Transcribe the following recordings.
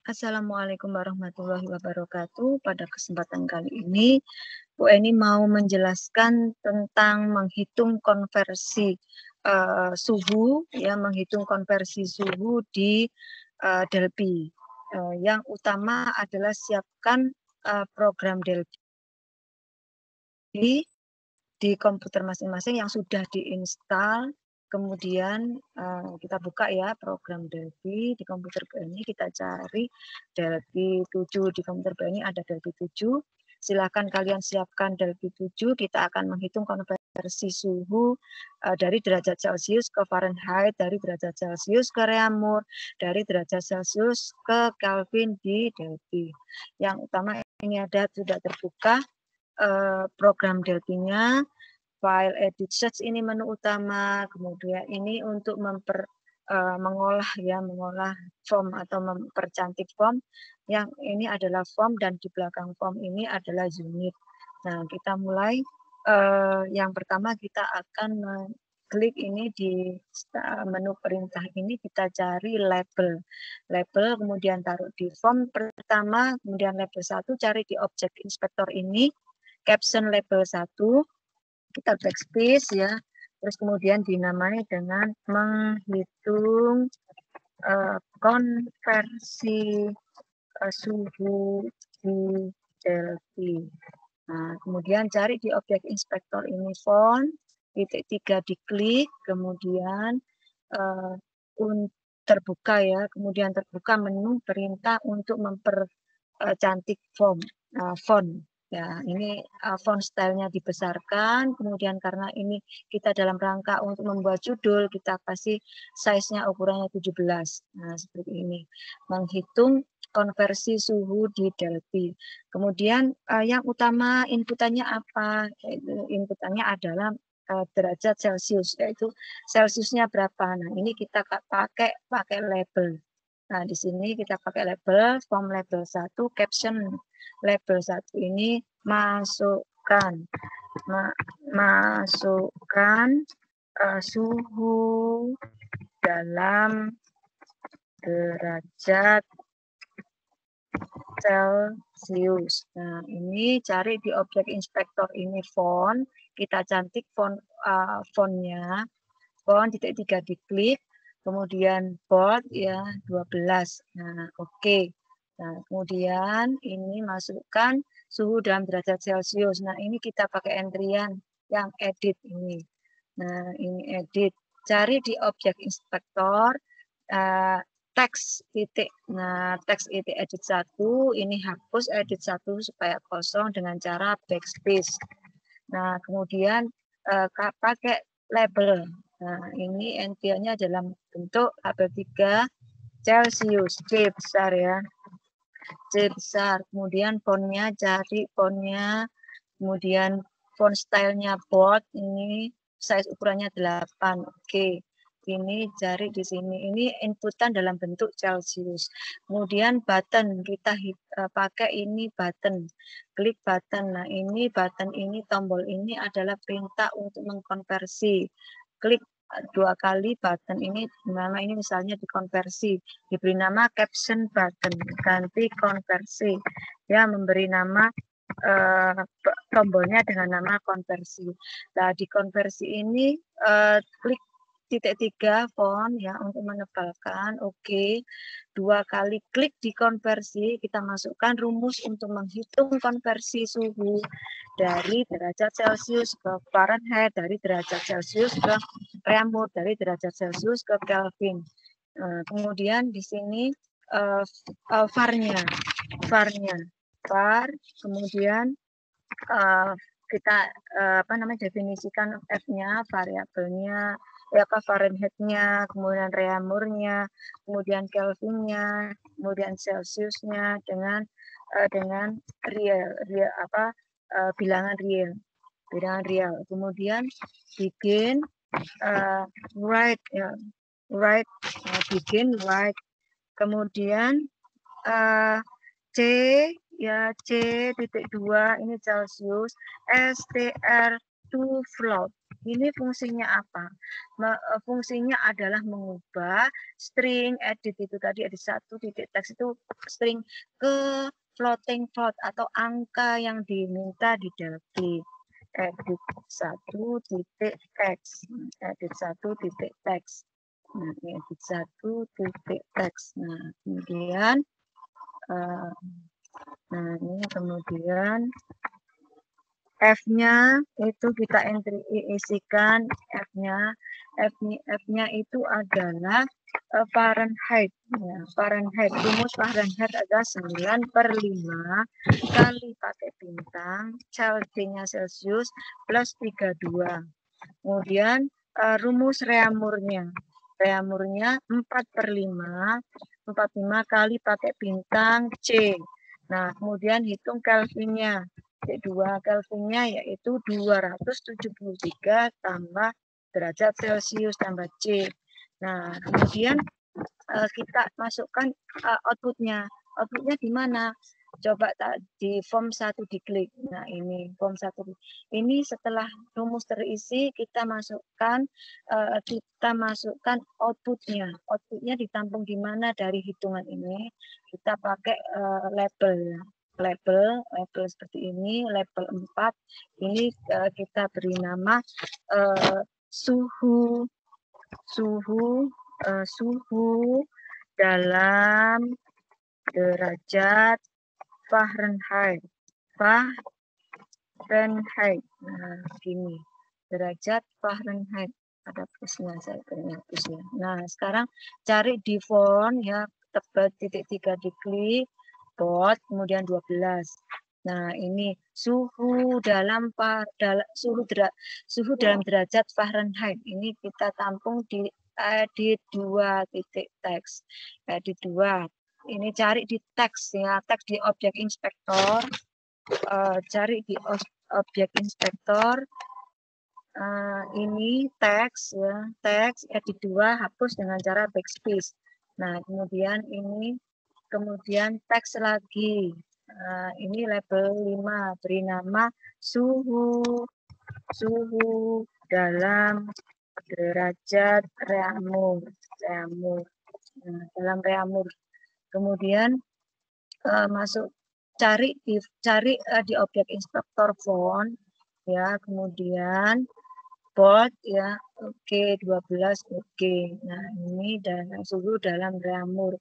Assalamualaikum warahmatullahi wabarakatuh. Pada kesempatan kali ini, Bu Eni mau menjelaskan tentang menghitung konversi suhu, ya, menghitung konversi suhu di Delphi. Yang utama adalah siapkan program Delphi di komputer masing-masing yang sudah diinstal. Kemudian kita buka ya program Delphi di komputer ini, kita cari Delphi 7. Di komputer ini ada Delphi 7. Silakan kalian siapkan Delphi 7. Kita akan menghitung konversi suhu dari derajat Celcius ke Fahrenheit, dari derajat Celcius ke Reaumur, dari derajat Celcius ke Kelvin di Delphi. Yang utama ini sudah terbuka program Delphi-nya. File edit search ini menu utama, kemudian ini untuk mengolah form atau mempercantik form. Yang ini adalah form dan di belakang form ini adalah unit. Nah, kita mulai. Yang pertama kita akan klik ini di menu perintah ini, kita cari label, kemudian taruh di form pertama, kemudian label 1, cari di object inspector ini, caption label 1. Kita backspace ya, terus kemudian dinamai dengan menghitung konversi suhu di Delphi. Nah, kemudian cari di objek inspektor ini font, titik 3 diklik, kemudian terbuka ya, kemudian terbuka menu perintah untuk mempercantik font. Ya, ini font stylenya dibesarkan, kemudian karena ini kita dalam rangka untuk membuat judul, kita kasih size-nya ukurannya 17. Nah, seperti ini. Menghitung konversi suhu di Delphi. Kemudian yang utama inputannya apa? Inputannya adalah derajat Celcius, yaitu Celciusnya berapa. Nah, ini kita pakai label. Nah, di sini kita pakai label, form label 1, caption label 1 ini masukkan suhu dalam derajat Celcius. Nah, ini cari di objek inspektor ini font, kita cantik fontnya, font titik 3 diklik, kemudian bold ya 12. Nah, oke. Nah, kemudian ini masukkan suhu dalam derajat Celcius. Nah, ini kita pakai entrian yang edit ini. Nah, ini edit. Cari di objek inspektor teks titik. Nah, teks titik edit 1 ini hapus edit 1 supaya kosong dengan cara backspace. Nah, kemudian pakai label. Nah, ini NPL-nya dalam bentuk label 3 Celcius, C besar ya. C besar. Kemudian fontnya, cari fontnya. Kemudian font stylenya bold, ini size ukurannya 8. Oke. Ini cari di sini. Ini inputan dalam bentuk Celcius. Kemudian button, kita pakai ini button. Klik button. Nah, ini button ini, tombol ini adalah perintah untuk mengkonversi. Klik 2 kali button ini, nama ini misalnya dikonversi. Diberi nama caption button. Ganti konversi. Ya, memberi nama tombolnya dengan nama konversi. Nah, di konversi ini klik titik 3 font ya untuk menebalkan. Oke. 2 kali klik di konversi, kita masukkan rumus untuk menghitung konversi suhu dari derajat Celcius ke Fahrenheit, dari derajat Celcius ke Reaumur, dari derajat Celcius ke Kelvin. Kemudian di sini var-nya, var, kemudian kita definisikan F-nya, variabelnya, Fahrenheit-nya, kemudian Reaumur-nya, kemudian Kelvin-nya, kemudian Celsius-nya dengan bilangan real. Kemudian bikin begin write, kemudian C ya, C titik 2 ini Celsius, str to float Ini fungsinya apa? Fungsinya adalah mengubah string edit itu tadi, edit 1 titik teks itu string ke floating float atau angka yang diminta di Delphi. Edit 1 titik teks. Edit 1 titik teks. Nah, edit 1 titik teks. Nah, kemudian ini kemudian F-nya itu kita isikan F-nya. F-nya itu adalah Fahrenheit. Ya, Fahrenheit. Rumus Fahrenheit adalah 9/5 kali pakai bintang, Celsius-nya Celsius plus 32. Kemudian rumus Reaumurnya. Reaumurnya 4/5. 4/5 kali pakai bintang C. Nah, kemudian hitung Kelvinnya. C2 Kelvinnya yaitu 273 tambah derajat Celcius tambah C. Nah, kemudian kita masukkan outputnya. Outputnya di mana? Coba di form 1 diklik. Nah, ini form 1. Ini setelah rumus terisi, kita masukkan outputnya. Outputnya ditampung di mana dari hitungan ini? Kita pakai label. Label seperti ini, label 4. Ini kita beri nama suhu dalam derajat Fahrenheit. Nah, gini. Derajat Fahrenheit. Ada plusnya, saya punya plusnya. Nah, sekarang cari di font ya, tebal titik 3 diklik, dot, kemudian 12. Nah, ini suhu dalam derajat Fahrenheit. Ini kita tampung di edit 2 titik teks. Edit 2. Ini cari di teks ya, teks di objek inspektor. Cari di objek inspektor. Ini teks ya, teks edit 2 hapus dengan cara backspace. Nah, kemudian ini teks lagi. Ini label 5, beri nama suhu dalam derajat Reaumur. Nah, dalam Reaumur. Kemudian masuk cari di objek inspektor font ya, kemudian bold ya, oke, 12 oke. Nah, ini dan suhu dalam Reaumur.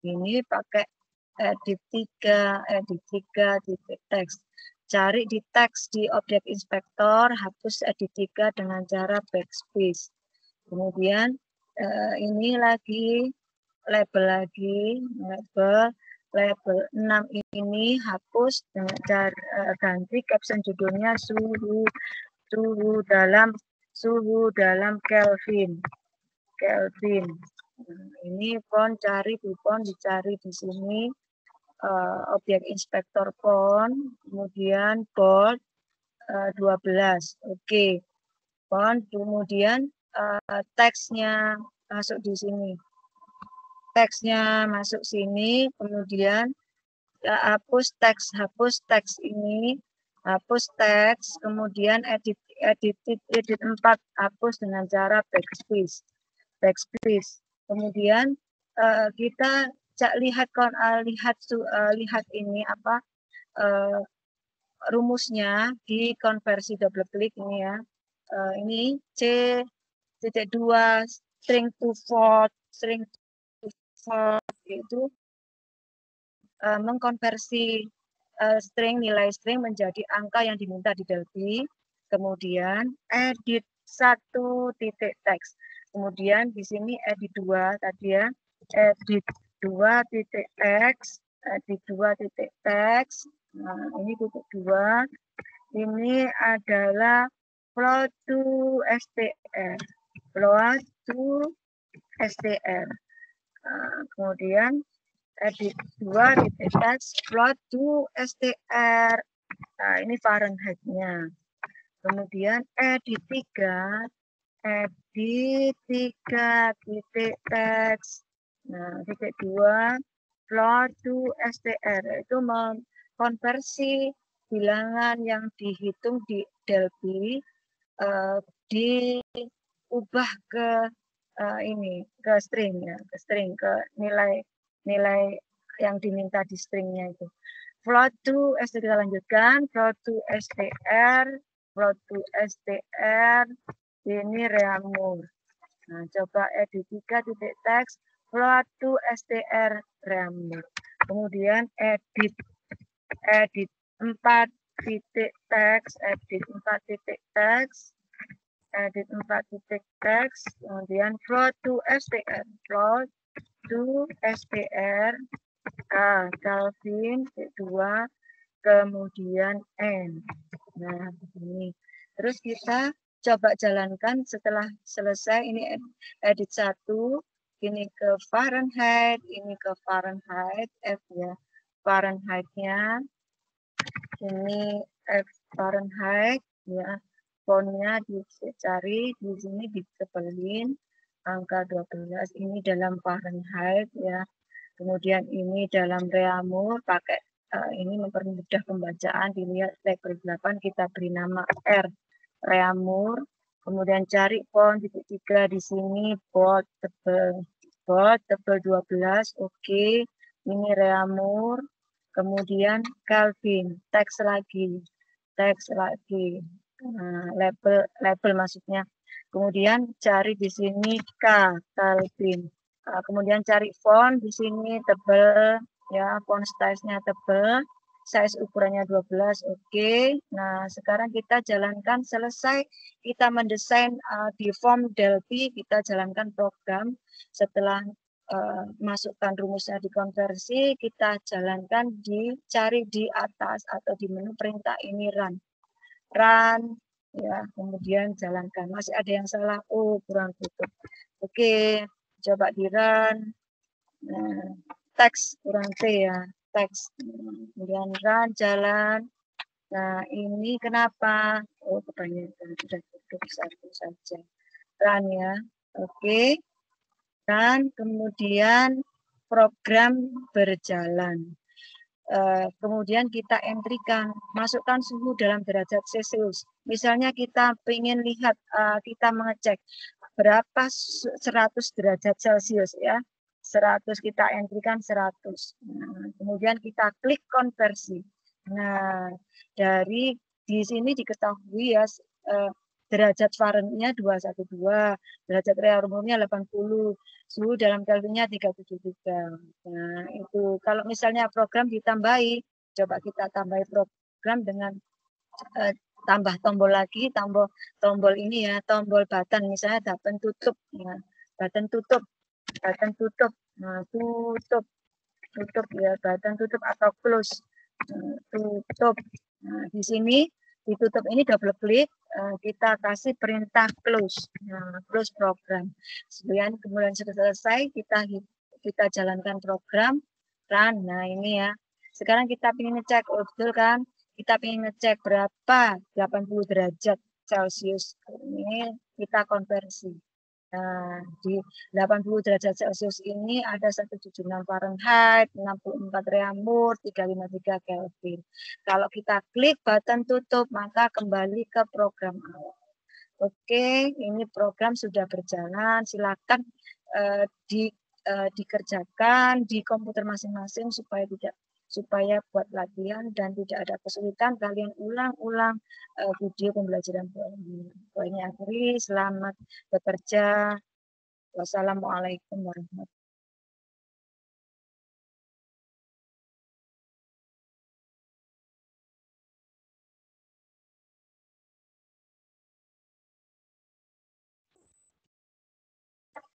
Ini pakai edit 3 titik teks. Cari di teks di objek inspektor, hapus edit 3 dengan cara backspace. Kemudian ini lagi label 6 ini hapus dengan cara ganti caption judulnya suhu dalam Kelvin. Ini font, cari di font, dicari di sini objek inspektor font, kemudian bold 12. Oke. Font, kemudian teksnya masuk di sini. Teksnya masuk sini, kemudian hapus teks ini, hapus teks, kemudian edit 4, hapus dengan cara backspace. Kemudian kita lihat ini apa rumusnya di konversi double klik ini ya. Ini C.2 string to float itu mengkonversi nilai string menjadi angka yang diminta di Delphi. Kemudian edit 1 titik teks. Kemudian di sini edit 2 tadi ya. Edit 2 titik teks. Edit 2 titik teks. Nah, ini titik 2. Ini adalah float to str. Float to str. Kemudian edit 2 titik teks float to str. Nah, ini Fahrenheit-nya. Kemudian edit 3 titik teks. Nah, titik 2 float to str itu mengkonversi bilangan yang dihitung di Delphi diubah ke ini, ke string ya, ke nilai nilai yang diminta di stringnya itu. Float to str kita lanjutkan, float to str ini reamur. Nah, coba edit 3.teks float to str reamur. Kemudian edit 4.teks, edit 4.teks, kemudian float to str, Calvin, 2, kemudian N. Nah, begini. Terus kita coba jalankan setelah selesai, ini edit 1, ini ke Fahrenheit, ini ke Fahrenheit, F ya, Fahrenheit-nya, ini F Fahrenheit, ya, fontnya dicari, di sini ditebelin, angka 12, ini dalam Fahrenheit, ya, kemudian ini dalam reamur, pakai ini mempermudah pembacaan, dilihat label 8, kita beri nama R, reamur, kemudian cari font titik 3 di sini, bold tebel 12, oke, ini reamur, kemudian Calvin, teks lagi, nah, label maksudnya, kemudian cari di sini K, Calvin. Kemudian cari font di sini tebel ya, font size-nya tebel, size ukurannya 12, oke. Nah, sekarang kita jalankan, selesai kita mendesain di form Delphi, kita jalankan program. Setelah masukkan rumusnya dikonversi, kita jalankan, dicari di atas atau di menu perintah ini run ya, kemudian jalankan. Masih ada yang salah, oh kurang tutup, oke. Coba di run, nah, teks kurang T ya, teks, kemudian run, jalan. Nah, ini kenapa? Oh, kebanyakan, sudah cukup satu saja. Run ya, oke. Dan kemudian program berjalan. Kemudian kita entrikan, masukkan suhu dalam derajat Celcius. Misalnya kita ingin lihat, kita mengecek berapa 100 derajat Celcius ya. 100 kita entrikan 100. Nah, kemudian kita klik konversi. Nah, di sini diketahui ya, derajat Fahrenheit-nya 212, derajat reaumurnya 80, suhu dalam Kelvinnya 373. Nah, itu kalau misalnya program ditambahi, coba kita tambahi program dengan tambah tombol lagi, tombol ini ya, tombol button, misalnya button tutup, ya, button tutup, nah, tutup ya, button tutup atau close, tutup. Nah, di sini ditutup ini double klik, kita kasih perintah close, nah, close program. Kemudian sudah selesai, kita jalankan program, run. Nah, ini ya. Sekarang kita ingin ngecek, oh, betul kan? Kita ingin ngecek berapa 80 derajat Celcius. Ini kita konversi. Nah, di 80 derajat Celcius ini ada 176 Fahrenheit, 64 reaumur, 353 Kelvin. Kalau kita klik button tutup, maka kembali ke program awal. Oke, ini program sudah berjalan. Silakan dikerjakan di komputer masing-masing supaya buat latihan dan tidak ada kesulitan. Kalian ulang-ulang video pembelajaran ini. Pokoknya akhiri, selamat bekerja. Wassalamualaikum warahmatullahi wabarakatuh.